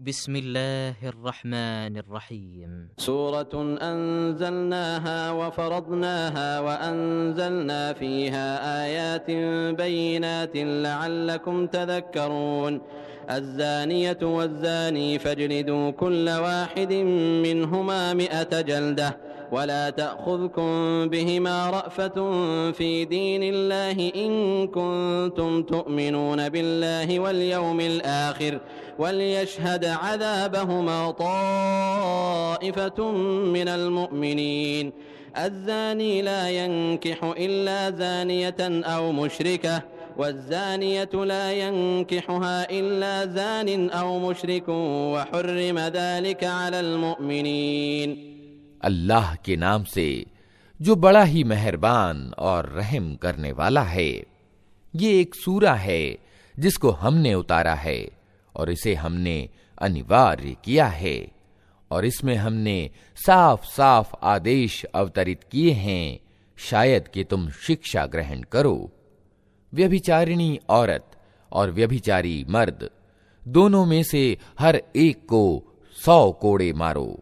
बिस्मिल्लाहिर्रहमानिर्रहीम। सूरतुन अंज़लनाहा व फ़रदनाहा व अंज़लना फ़ीहा आयातिन बय्यिनातिन लअल्लकुम तज़क्करून। अज़्ज़ानियतु वज़्ज़ानी फ़ज्लिदू कुल्ल वाहिदिन मिनहुमा मिअत जल्दह वला तअख़ुज़कुम बिहिमा रअफ़तुन फ़ी दीनिल्लाहि इन कुन्तुम तुअमिनून बिल्लाहि वल यौमिल आख़िर वलियशहद अज़ाबहुमा ताइफ़तुम मिनल मुअमिनीन। अज़्ज़ानी ला यंकिहु इल्ला ज़ानियतन औ मुशरिकह वज़्ज़ानियतु ला यंकिहुहा इल्ला ज़ानिन औ मुशरिकुन व हुर्रिम ज़ालिका अलल मुअमिनीन। अल्लाह के नाम से जो बड़ा ही मेहरबान और रहम करने वाला है। ये एक सूरा है जिसको हमने उतारा है और इसे हमने अनिवार्य किया है और इसमें हमने साफ साफ आदेश अवतरित किए हैं, शायद कि तुम शिक्षा ग्रहण करो। व्यभिचारिणी औरत और व्यभिचारी मर्द दोनों में से हर एक को 100 कोड़े मारो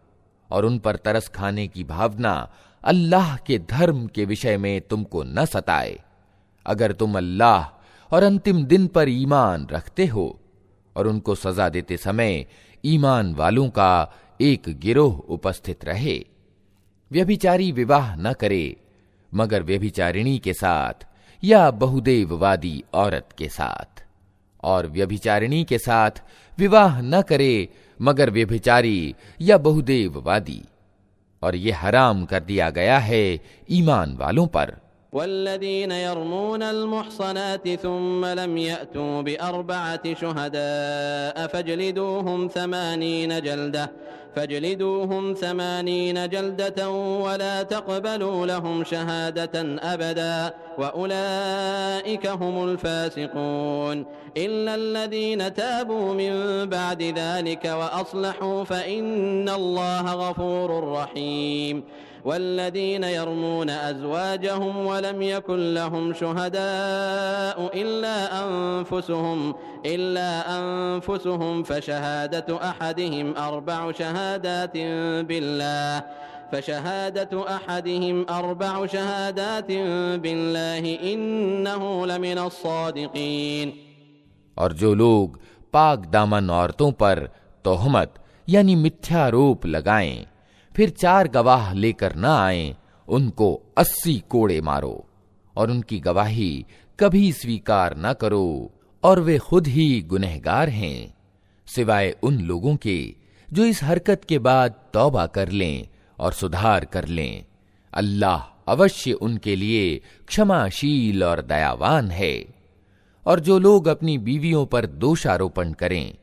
और उन पर तरस खाने की भावना अल्लाह के धर्म के विषय में तुमको न सताए, अगर तुम अल्लाह और अंतिम दिन पर ईमान रखते हो। और उनको सजा देते समय ईमान वालों का एक गिरोह उपस्थित रहे। व्यभिचारी विवाह न करे मगर व्यभिचारिणी के साथ या बहुदेववादी औरत के साथ, और व्यभिचारिणी के साथ विवाह न करे मगर व्यभिचारी या बहुदेववादी, और ये हराम कर दिया गया है ईमान वालों पर। वल्लज़ीन यरमूनल मुहसनाति सुम्मा लम यअतू बिअरबअति शुहदाअ फजलिदूहुम 80 जल्दतन वला तक़बलू लहुम शहादतन अबदा व उलाइका हुमुल फासिकून इल्लल्लज़ीन ताबू मिन बअदि ज़ालिका व अस्लहू फ़इन्नल्लाह गफ़ूरुर रहीम। वल्लज़ीन यरमून अज़वाजहुम वलम यकुन लहुम शुहदाअ इल्ला अन्फुसुहुम फशहादतु अहदिहिम अर्बअ शहादातिन बिल्लाहि इन्नहु लमिनस सादिक़ीन। और जो लोग पाक दामन औरतों पर तोहमत यानी मिथ्यारोप लगाएं फिर 4 गवाह लेकर न आएं, उनको 80 कोड़े मारो और उनकी गवाही कभी स्वीकार न करो, और वे खुद ही गुनहगार हैं, सिवाय उन लोगों के जो इस हरकत के बाद तौबा कर लें और सुधार कर लें। अल्लाह अवश्य उनके लिए क्षमाशील और दयावान है। और जो लोग अपनी बीवियों पर दोषारोपण करें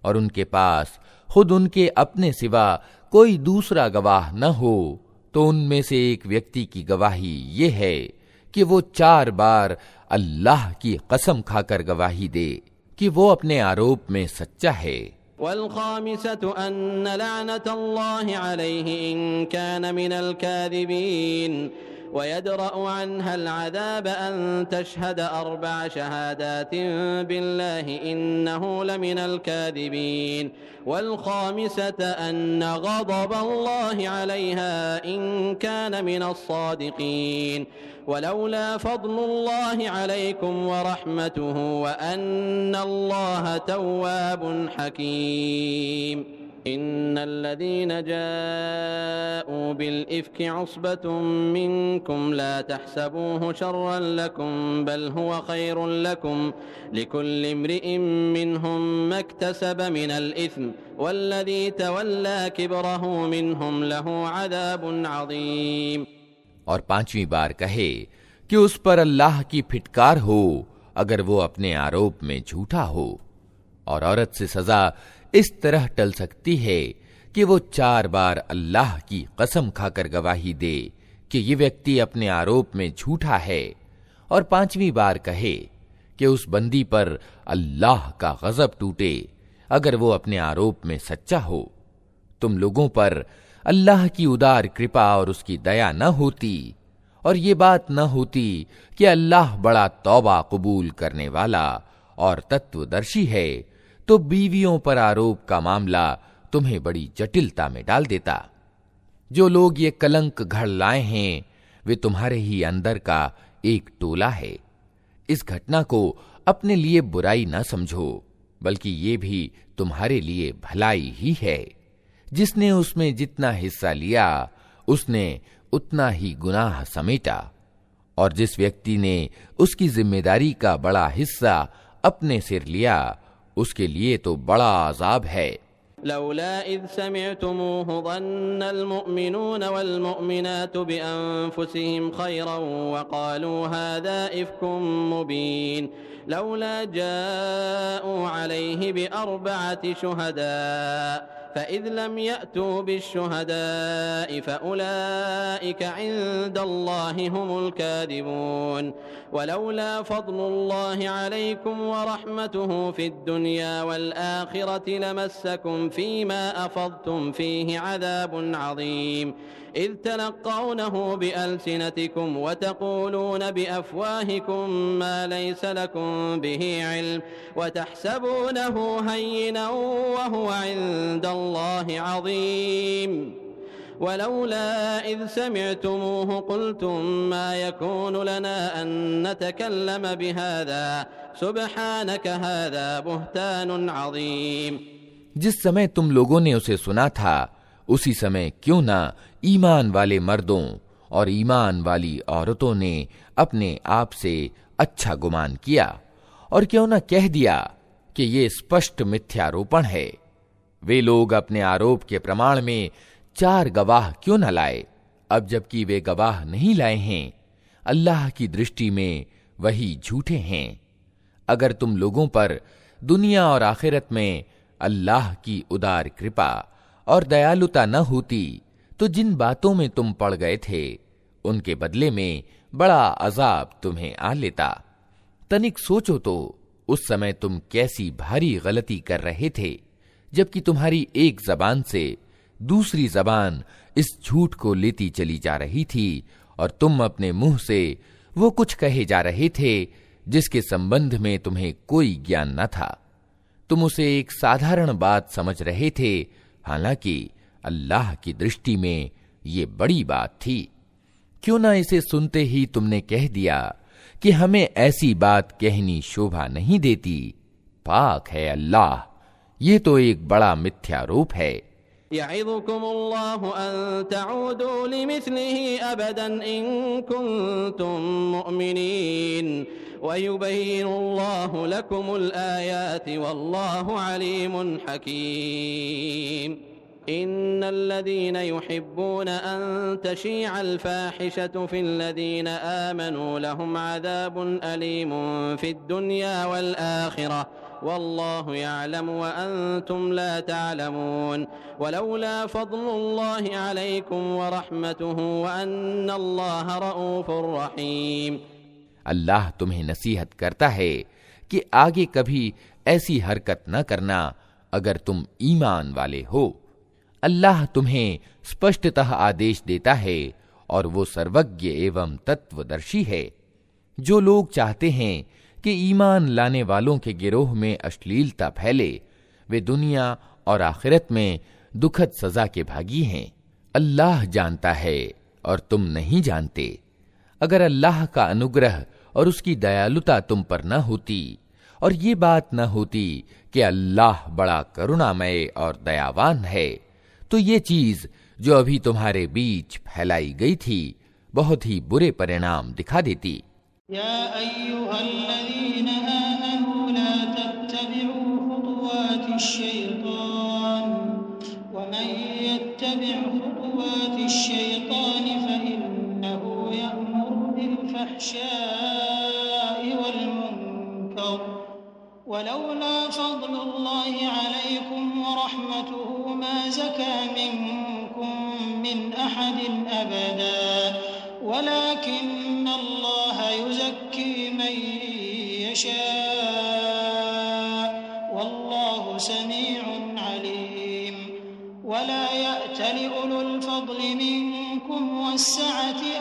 और उनके पास खुद उनके अपने सिवा कोई दूसरा गवाह न हो, तो उनमें से एक व्यक्ति की गवाही ये है कि वो 4 बार अल्लाह की कसम खाकर गवाही दे कि वो अपने आरोप में सच्चा है। वल्खामिसतु अन्न लअनतल्लाहि अलैहि इन कान मिनल काज़िबीन वयदरअु अन्हल अज़ाब अन तशहद 4 शहादातिन बिल्लाहि इन्नहु लमिनल काज़िबीन वल्खामिसतु अन्न गज़बल्लाहि अलैहा इन कान मिनस सादिक़ीन वलौला फ़ज़्लुल्लाहि अलैकुम व रहमतुहु व अन्नल्लाह तव्वाबुन हकीम। इन्नल्लज़ीन जाऊ बिल-इफ़्कि उस्बतुम मिनकुम ला तहसबूहु शर्रन लकुम बल हुवा खैरुन लकुम लिकुल्लि इम्रिइन मिनहुम मक्तसब मिनल इस्म वल्लज़ी तवल्ला किब्रहु मिनहुम लहु अज़ाबुन अज़ीम। और 5वीं बार कहे कि उस पर अल्लाह की फिटकार हो अगर वो अपने आरोप में झूठा हो। और औरत से सजा इस तरह टल सकती है कि वो 4 बार अल्लाह की कसम खाकर गवाही दे कि ये व्यक्ति अपने आरोप में झूठा है, और 5वीं बार कहे कि उस बंदी पर अल्लाह का गजब टूटे अगर वो अपने आरोप में सच्चा हो। तुम लोगों पर अल्लाह की उदार कृपा और उसकी दया न होती और ये बात न होती कि अल्लाह बड़ा तौबा कबूल करने वाला और तत्वदर्शी है, तो बीवियों पर आरोप का मामला तुम्हें बड़ी जटिलता में डाल देता। जो लोग ये कलंक घड़ लाए हैं वे तुम्हारे ही अंदर का एक टोला है। इस घटना को अपने लिए बुराई न समझो, बल्कि ये भी तुम्हारे लिए भलाई ही है। जिसने उसमें जितना हिस्सा लिया उसने उतना ही गुनाह समेटा, और जिस व्यक्ति ने उसकी जिम्मेदारी का बड़ा हिस्सा अपने सिर लिया उसके लिए तो बड़ा अजाब है। लौला इज़ समिअतुमूहु ज़न्नल मुअमिनून वल मुअमिनातु बिअन्फुसिहिम खैरन वक़ालू हाज़ा इफ़्कुम मुबीन लौला जाऊ अलैहि बिअरबअति शुहदा फ़इज़ लम यअतू बिश्शुहदाइ फ़उलाइक इन्दल्लाहि हुमुल काज़िबून वलौला फ़ज़्लुल्लाहि अलैकुम वरहमतुहु फ़िद्दुन्या वल आखिरति लमस्सकुम फ़ीमा अफ़ज़्तुम फ़ीहि अज़ाबुन अज़ीम इज़ तलक़्क़ौनहु बिअल्सिनतिकुम वतक़ूलून बिअफ़वाहिकुम मा लैस लकुम बिहि इल्म वतहसबूनहु हय्यिनन वहुव इन्दल्लाहि अज़ीम वलौला इज़ समिअतुमूहु क़ुल्तुम मा यकूनु लना अन नतकल्लम बिहाज़ा सुब्हानक हाज़ा बुहतानुन अज़ीम। जिस समय तुम लोगों ने उसे सुना था उसी समय क्यों ना ईमान वाले मर्दों और ईमान वाली औरतों ने अपने आप से अच्छा गुमान किया, और क्यों ना कह दिया कि ये स्पष्ट मिथ्यारोपण है। वे लोग अपने आरोप के प्रमाण में 4 गवाह क्यों न लाए, अब जबकि वे गवाह नहीं लाए हैं। अल्लाह की दृष्टि में वही झूठे हैं। अगर तुम लोगों पर दुनिया और आखिरत में अल्लाह की उदार कृपा और दयालुता न होती तो जिन बातों में तुम पड़ गए थे उनके बदले में बड़ा अजाब तुम्हें आ लेता। तनिक सोचो तो उस समय तुम कैसी भारी गलती कर रहे थे, जबकि तुम्हारी एक जबान से दूसरी जबान इस झूठ को लेती चली जा रही थी और तुम अपने मुंह से वो कुछ कहे जा रहे थे जिसके संबंध में तुम्हें कोई ज्ञान न था। तुम उसे एक साधारण बात समझ रहे थे, हालांकि अल्लाह की दृष्टि में ये बड़ी बात थी। क्यों ना इसे सुनते ही तुमने कह दिया कि हमें ऐसी बात कहनी शोभा नहीं देती। पाक है अल्लाह, ये तो एक बड़ा मिथ्यारोप है। यअज़ुकुमुल्लाहु अन तऊदू लिमिस्लिही अबदन इन कुंतुम मुअमिनीन वयुबय्यिनुल्लाहु लकुमुल आयाति वल्लाहु अलीमुन हकीम। इन्नल्लज़ीन युहिब्बून अन तशीअल फाहिशतु फिल्लज़ीन आमनू लहुम अज़ाबुन अलीमुन फिद्दुन्या वल आखिरह वल्लाहु यअलमु व अंतुम ला तअलमून वलौला फ़ज़्लुल्लाहि अलैकुम व रहमतुहु व अन्नल्लाह रऊफ़ुर रहीम। अल्लाह तुम्हें नसीहत करता है कि आगे कभी ऐसी हरकत न करना अगर तुम ईमान वाले हो। अल्लाह तुम्हें स्पष्टतः आदेश देता है और वो सर्वज्ञ एवं तत्वदर्शी है। जो लोग चाहते हैं कि ईमान लाने वालों के गिरोह में अश्लीलता फैले वे दुनिया और आखिरत में दुखद सजा के भागी हैं। अल्लाह जानता है और तुम नहीं जानते। अगर अल्लाह का अनुग्रह और उसकी दयालुता तुम पर न होती और ये बात न होती कि अल्लाह बड़ा करुणामय और दयावान है, तो ये चीज जो अभी तुम्हारे बीच फैलाई गई थी बहुत ही बुरे परिणाम दिखा देती। या अय्युहल्लज़ीना आमनू ला तत्तबिउ खुतुवातिश शैतान वमन यत्तबिअ खुतुवातिश शैतान फइन्नहु यअमुरु बिल फहशाइ वल मुनकर वलौला फ़ज़्लुल्लाहि अलैकुम व रहमतुहु मा ज़का मिनकुम मिन अहदिन अबदा वलाकिन्नल्लाह युज़क्की मन यशा वल्लाहु समीउन अलीम। वला यअतलि उलुल फ़ज़्लि मिनकुम वस्सअति